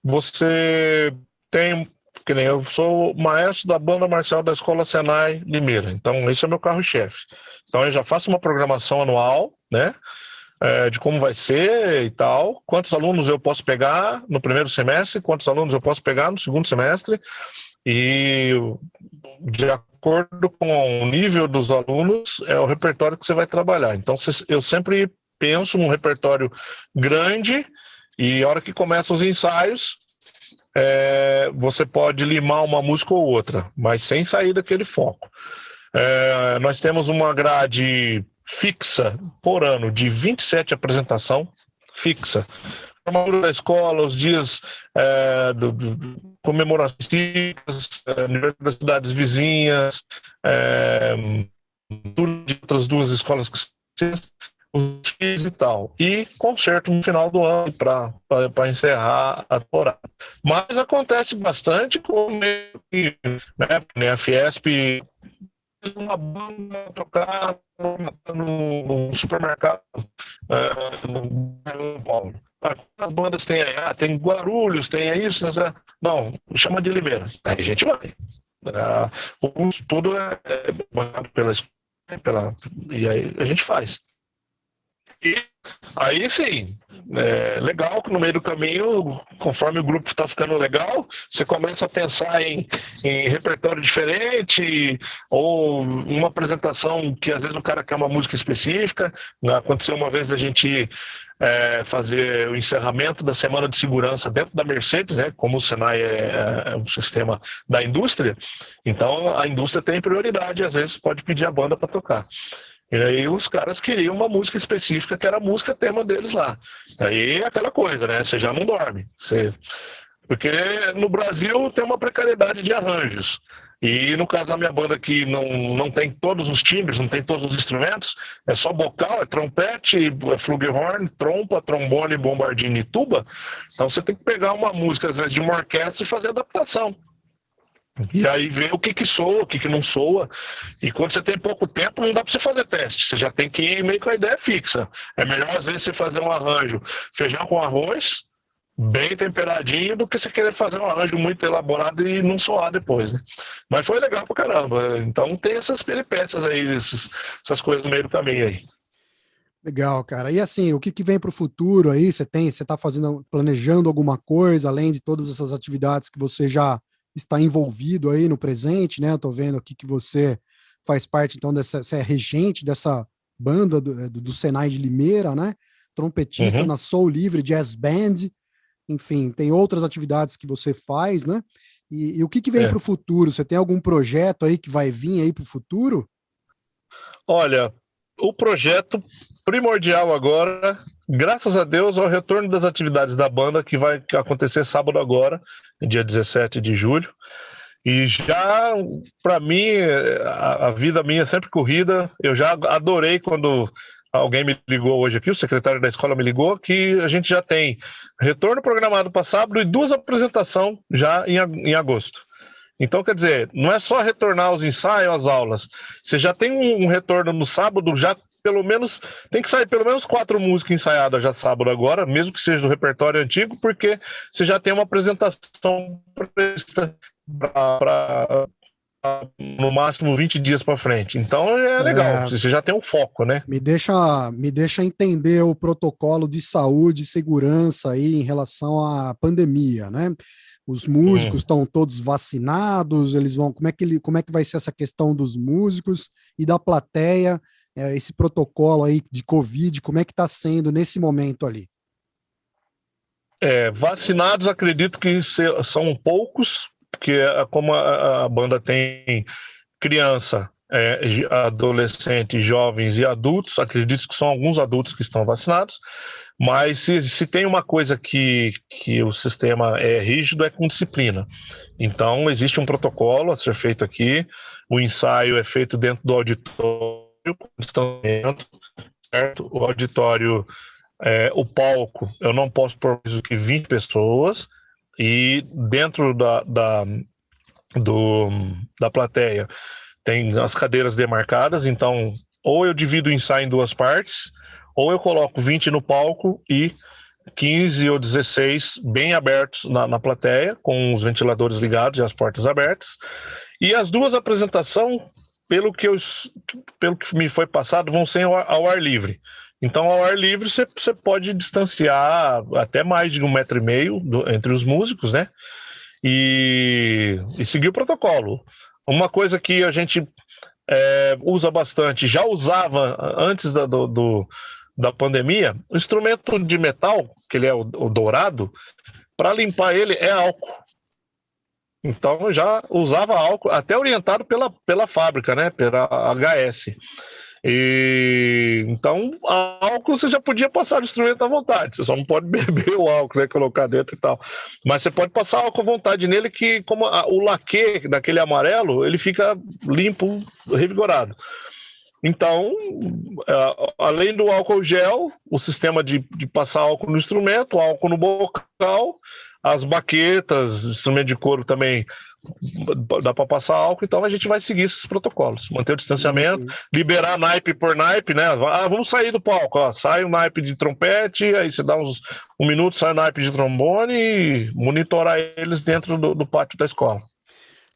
você tem... Que nem eu sou maestro da banda marcial da Escola Senai Limeira, então esse é meu carro-chefe. Então eu já faço uma programação anual, né, de como vai ser e tal, quantos alunos eu posso pegar no primeiro semestre, quantos alunos eu posso pegar no segundo semestre, e de acordo com o nível dos alunos, é o repertório que você vai trabalhar. Então eu sempre penso num repertório grande, e a hora que começam os ensaios, você pode limar uma música ou outra, mas sem sair daquele foco. Nós temos uma grade fixa por ano de 27 apresentação fixa. Formatura da escola, os dias comemorações, aniversário das cidades vizinhas, de outras duas escolas que os filhos e tal, e concerto no final do ano para encerrar a temporada. Mas acontece bastante com, né, a Fiesp, uma banda tocar no supermercado no São Paulo. As bandas tem aí, tem Guarulhos, tem isso, não, chama de Limeira. Aí a gente vai. Tudo é bancado e aí a gente faz. E aí sim, legal que no meio do caminho, conforme o grupo está ficando legal, você começa a pensar em repertório diferente, ou uma apresentação que às vezes o cara quer uma música específica. Aconteceu uma vez a gente fazer o encerramento da semana de segurança dentro da Mercedes, né? Como o Senai é um sistema da indústria, então a indústria tem prioridade, às vezes pode pedir a banda para tocar. E aí os caras queriam uma música específica que era a música tema deles lá. Aí é aquela coisa, né? Você já não dorme. Porque no Brasil tem uma precariedade de arranjos. E no caso da minha banda que não tem todos os timbres, não tem todos os instrumentos, é só bocal, é trompete, é flugelhorn, trompa, trombone, bombardino e tuba. Então você tem que pegar uma música, às vezes, de uma orquestra e fazer adaptação. E aí ver o que soa, o que não soa. E quando você tem pouco tempo, não dá para você fazer teste. Você já tem que ir meio com a ideia fixa. É melhor, às vezes, você fazer um arranjo feijão com arroz, bem temperadinho, do que você querer fazer um arranjo muito elaborado e não soar depois, né? Mas foi legal pra caramba. Então tem essas peripécias aí, essas coisas no meio do caminho aí. Legal, cara. E assim, o que vem para o futuro aí? Você está planejando alguma coisa, além de todas essas atividades que você já está envolvido aí no presente, né? Eu tô vendo aqui que você faz parte, então, você é regente dessa banda do Senai de Limeira, né? Trompetista na Soul Livre Jazz Band. Enfim, tem outras atividades que você faz, né? E o que vem para o futuro? Você tem algum projeto aí que vai vir aí para o futuro? Olha, o projeto primordial agora, graças a Deus, é o retorno das atividades da banda, que vai acontecer sábado agora, dia 17 de julho. E já, para mim, a vida minha é sempre corrida. Eu já adorei quando alguém me ligou hoje aqui, o secretário da escola me ligou, que a gente já tem retorno programado para sábado e 2 apresentações já em agosto. Então, quer dizer, não é só retornar aos ensaios, às aulas. Você já tem um retorno no sábado, já pelo menos, tem que sair pelo menos 4 músicas ensaiadas já sábado agora, mesmo que seja do repertório antigo, porque você já tem uma apresentação para no máximo 20 dias para frente. Então é legal, você já tem um foco, né? Me deixa entender o protocolo de saúde e segurança aí em relação à pandemia, né? Os músicos estão todos vacinados, eles vão. Como é que vai ser essa questão dos músicos e da plateia? Esse protocolo aí de Covid, como é que está sendo nesse momento ali? Vacinados, acredito que são poucos, porque como a banda tem criança, adolescente, jovens e adultos, acredito que são alguns adultos que estão vacinados, mas se tem uma coisa que o sistema é rígido, é com disciplina. Então, existe um protocolo a ser feito aqui, o ensaio é feito dentro do auditório, certo? O auditório, o palco, eu não posso pôr mais do que 20 pessoas, e dentro da plateia tem as cadeiras demarcadas, então ou eu divido o ensaio em 2 partes, ou eu coloco 20 no palco e 15 ou 16 bem abertos na plateia, com os ventiladores ligados e as portas abertas. E as 2 apresentações, pelo que me foi passado, vão ser ao ar livre. Então, ao ar livre, você pode distanciar até mais de 1,5 metro entre os músicos, né? E seguir o protocolo. Uma coisa que a gente usa bastante, já usava antes da pandemia, o instrumento de metal, que ele é o dourado, para limpar ele é álcool. Então eu já usava álcool, até orientado pela fábrica, né, pela HS. E então, álcool você já podia passar o instrumento à vontade, você só não pode beber o álcool, né, colocar dentro e tal. Mas você pode passar álcool à vontade nele, que como o laque daquele amarelo, ele fica limpo, revigorado. Então, além do álcool gel, o sistema de passar álcool no instrumento, álcool no bocal, as baquetas, instrumento de couro também dá para passar álcool, então a gente vai seguir esses protocolos, manter o distanciamento, liberar naipe por naipe, né? Vamos sair do palco, ó, sai o naipe de trompete, aí você dá um minuto, sai o naipe de trombone e monitorar eles dentro do pátio da escola.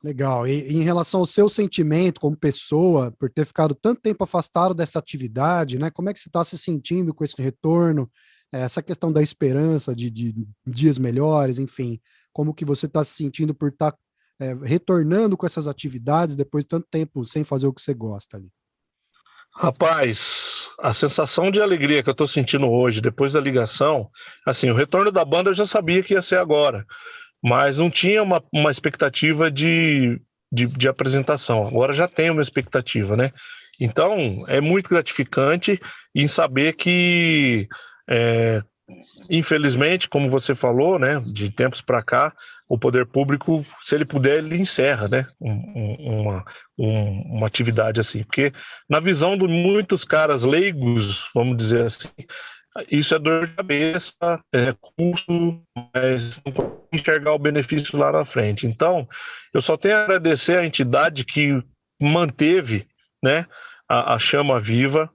Legal. E em relação ao seu sentimento como pessoa, por ter ficado tanto tempo afastado dessa atividade, né? Como é que você está se sentindo com esse retorno? Essa questão da esperança de dias melhores, enfim, como que você está se sentindo por estar retornando com essas atividades depois de tanto tempo sem fazer o que você gosta ali? Rapaz, a sensação de alegria que eu estou sentindo hoje, depois da ligação, assim, o retorno da banda eu já sabia que ia ser agora, mas não tinha uma expectativa de apresentação. Agora já tenho uma expectativa, né? Então, é muito gratificante em saber que, infelizmente, como você falou, né, de tempos para cá, o poder público, se ele puder, ele encerra, né, uma atividade assim. Porque, na visão de muitos caras leigos, vamos dizer assim, isso é dor de cabeça, é custo, mas não pode enxergar o benefício lá na frente. Então, eu só tenho a agradecer à entidade que manteve, né, a chama viva.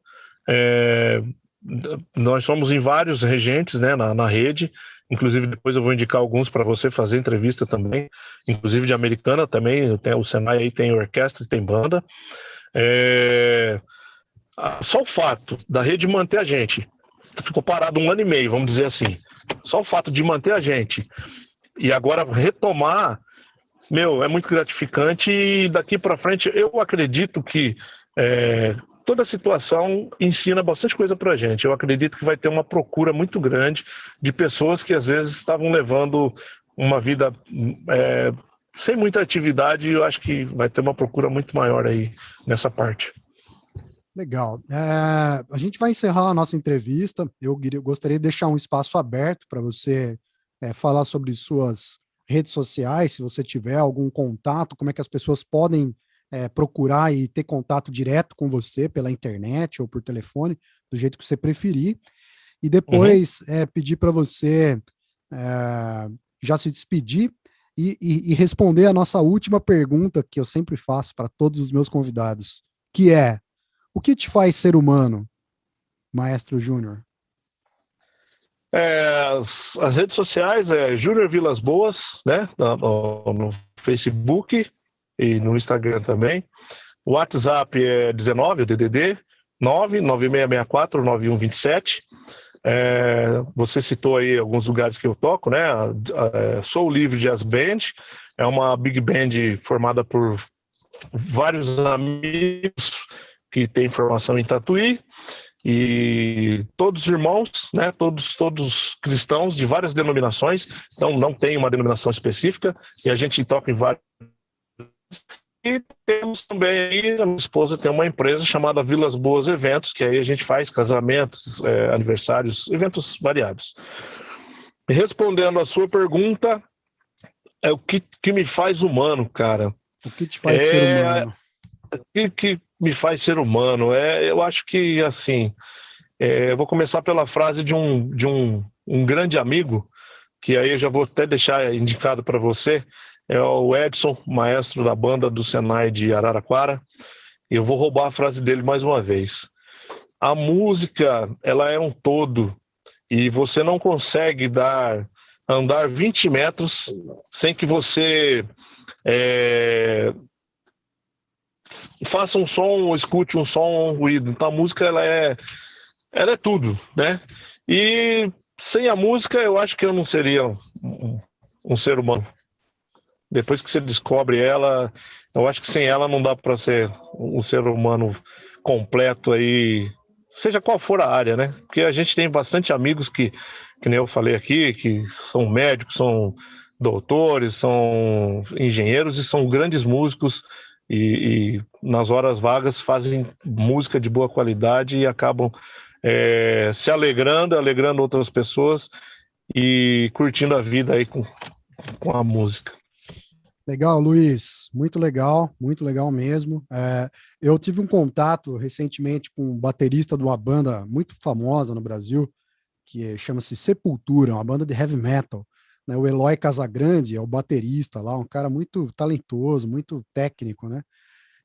Nós somos em vários regentes, né, na rede, inclusive depois eu vou indicar alguns para você fazer entrevista também, inclusive de Americana também, tem o Senai aí, tem orquestra, tem banda. Só o fato da rede manter a gente, ficou parado 1 ano e meio, vamos dizer assim, só o fato de manter a gente e agora retomar, é muito gratificante e daqui para frente eu acredito que toda a situação ensina bastante coisa para a gente. Eu acredito que vai ter uma procura muito grande de pessoas que às vezes estavam levando uma vida sem muita atividade e eu acho que vai ter uma procura muito maior aí nessa parte. Legal. A gente vai encerrar a nossa entrevista. Eu gostaria de deixar um espaço aberto para você falar sobre suas redes sociais, se você tiver algum contato, como é que as pessoas podem procurar e ter contato direto com você pela internet ou por telefone, do jeito que você preferir. E depois pedir para você já se despedir e responder a nossa última pergunta, que eu sempre faço para todos os meus convidados, que é: o que te faz ser humano, Maestro Júnior? As redes sociais é Júnior Vilas Boas, né? No Facebook e no Instagram também. O WhatsApp é 19, o DDD 996649127. Você citou aí alguns lugares que eu toco, né? Sou Livre Jazz Band, é uma big band formada por vários amigos que tem formação em Tatuí e todos irmãos, né? Todos cristãos de várias denominações, então não tem uma denominação específica e a gente toca em vários. E temos também aí, a minha esposa tem uma empresa chamada Vilas Boas Eventos, que aí a gente faz casamentos, aniversários, eventos variados. Respondendo a sua pergunta, o que me faz humano, cara? O que te faz ser humano? O que me faz ser humano? Eu acho que, assim, eu vou começar pela frase de um grande amigo, que aí eu já vou até deixar indicado para você, é o Edson, maestro da banda do Senai de Araraquara, e eu vou roubar a frase dele mais uma vez. A música, ela é um todo, e você não consegue andar 20 metros sem que você faça um som, ou escute um som, um ruído. Então a música, ela é tudo, né? E sem a música, eu acho que eu não seria um ser humano. Depois que você descobre ela, eu acho que sem ela não dá para ser um ser humano completo aí, seja qual for a área, né? Porque a gente tem bastante amigos que nem eu falei aqui, que são médicos, são doutores, são engenheiros e são grandes músicos e nas horas vagas fazem música de boa qualidade e acabam se alegrando outras pessoas e curtindo a vida aí com a música. Legal, Luiz. Muito legal mesmo. Eu tive um contato recentemente com um baterista de uma banda muito famosa no Brasil, que chama-se Sepultura, uma banda de heavy metal. Né? O Eloy Casagrande é o baterista lá, um cara muito talentoso, muito técnico, né?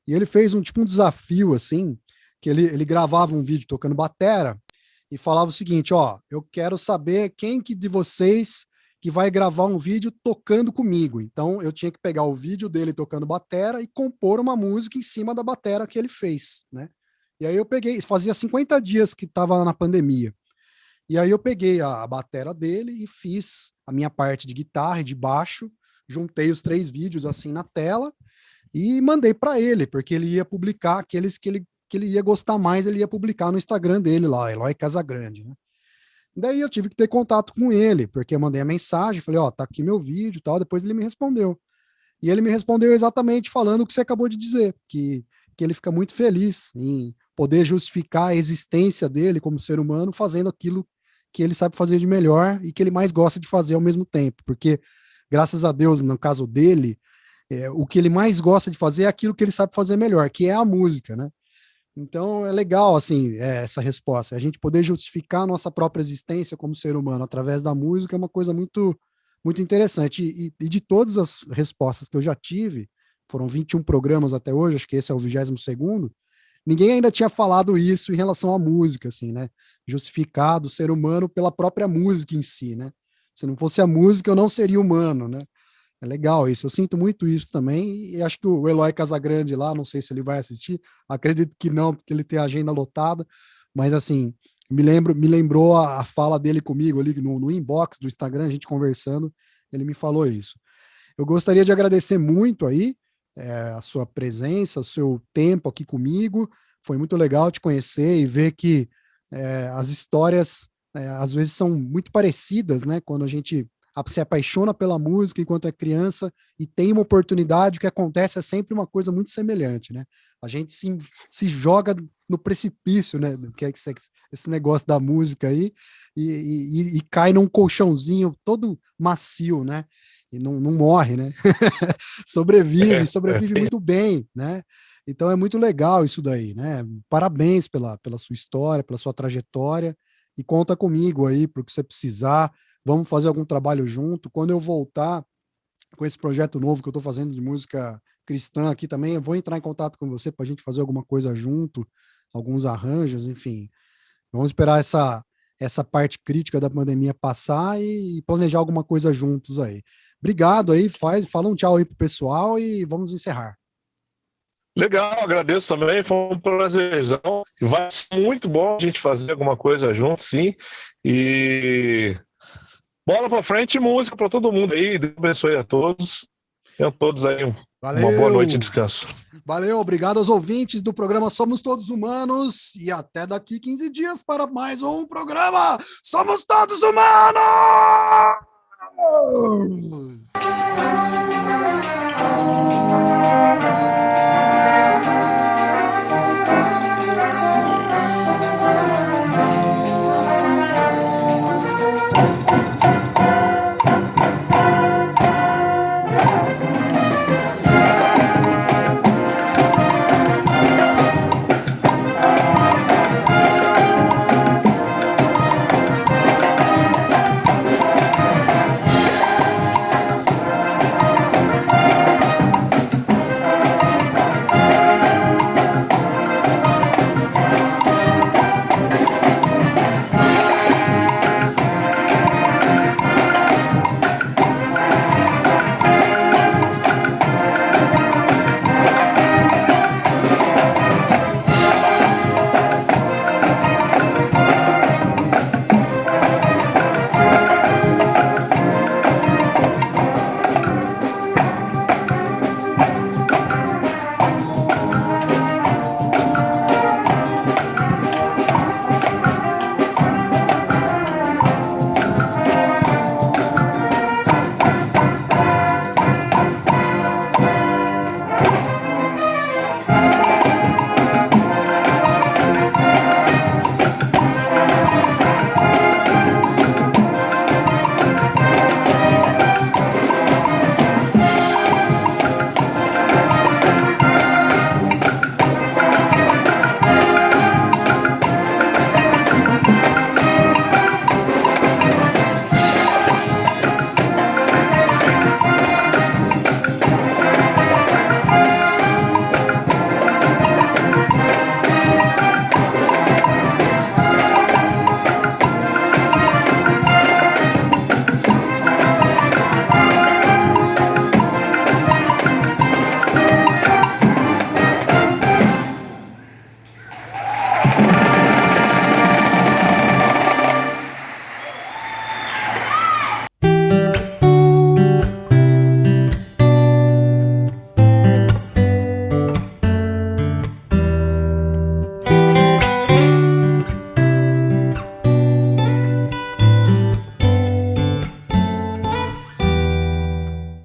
E ele fez um desafio, assim, que ele gravava um vídeo tocando batera e falava o seguinte, ó, eu quero saber quem que de vocês que vai gravar um vídeo tocando comigo. Então, eu tinha que pegar o vídeo dele tocando batera e compor uma música em cima da batera que ele fez, né? E aí eu peguei, fazia 50 dias que estava na pandemia. E aí eu peguei a batera dele e fiz a minha parte de guitarra e de baixo, juntei os 3 vídeos assim na tela e mandei para ele, porque ele ia publicar aqueles que ele ia gostar mais, ele ia publicar no Instagram dele lá, Eloy Casagrande, né? Daí eu tive que ter contato com ele, porque eu mandei a mensagem, falei, ó, tá aqui meu vídeo e tal, depois ele me respondeu. E ele me respondeu exatamente falando o que você acabou de dizer, que ele fica muito feliz em poder justificar a existência dele como ser humano fazendo aquilo que ele sabe fazer de melhor e que ele mais gosta de fazer ao mesmo tempo, porque graças a Deus, no caso dele, o que ele mais gosta de fazer é aquilo que ele sabe fazer melhor, que é a música, né? Então é legal assim essa resposta. A gente poder justificar a nossa própria existência como ser humano através da música é uma coisa muito interessante. E de todas as respostas que eu já tive, foram 21 programas até hoje, acho que esse é o 22º, ninguém ainda tinha falado isso em relação à música, assim, né? Justificado o ser humano pela própria música em si, né? Se não fosse a música, eu não seria humano, né? É legal isso, eu sinto muito isso também, e acho que o Eloy Casagrande lá, não sei se ele vai assistir, acredito que não, porque ele tem a agenda lotada, mas assim, me lembrou a fala dele comigo ali no inbox do Instagram, a gente conversando, ele me falou isso. Eu gostaria de agradecer muito aí a sua presença, o seu tempo aqui comigo, foi muito legal te conhecer e ver que as histórias às vezes são muito parecidas, né, quando a gente se apaixona pela música enquanto é criança e tem uma oportunidade, o que acontece é sempre uma coisa muito semelhante, né? A gente se joga no precipício, né? Que é esse negócio da música aí, e cai num colchãozinho todo macio, né? E não morre, né? Sobrevive muito bem, né? Então é muito legal isso daí, né? Parabéns pela sua história, pela sua trajetória, e conta comigo aí para o que você precisar. Vamos fazer algum trabalho junto. Quando eu voltar com esse projeto novo que eu estou fazendo de música cristã aqui também, eu vou entrar em contato com você para a gente fazer alguma coisa junto, alguns arranjos, enfim. Vamos esperar essa parte crítica da pandemia passar e planejar alguma coisa juntos aí. Obrigado aí, fala um tchau aí pro pessoal e vamos encerrar. Legal, agradeço também, foi um prazerzão. Vai ser muito bom a gente fazer alguma coisa junto, sim. E bola pra frente e música pra todo mundo aí. Deus abençoe a todos. Tenham todos aí uma boa noite de Valeu! descanso. Valeu, obrigado aos ouvintes do programa Somos Todos Humanos e até daqui 15 dias para mais um programa Somos Todos Humanos!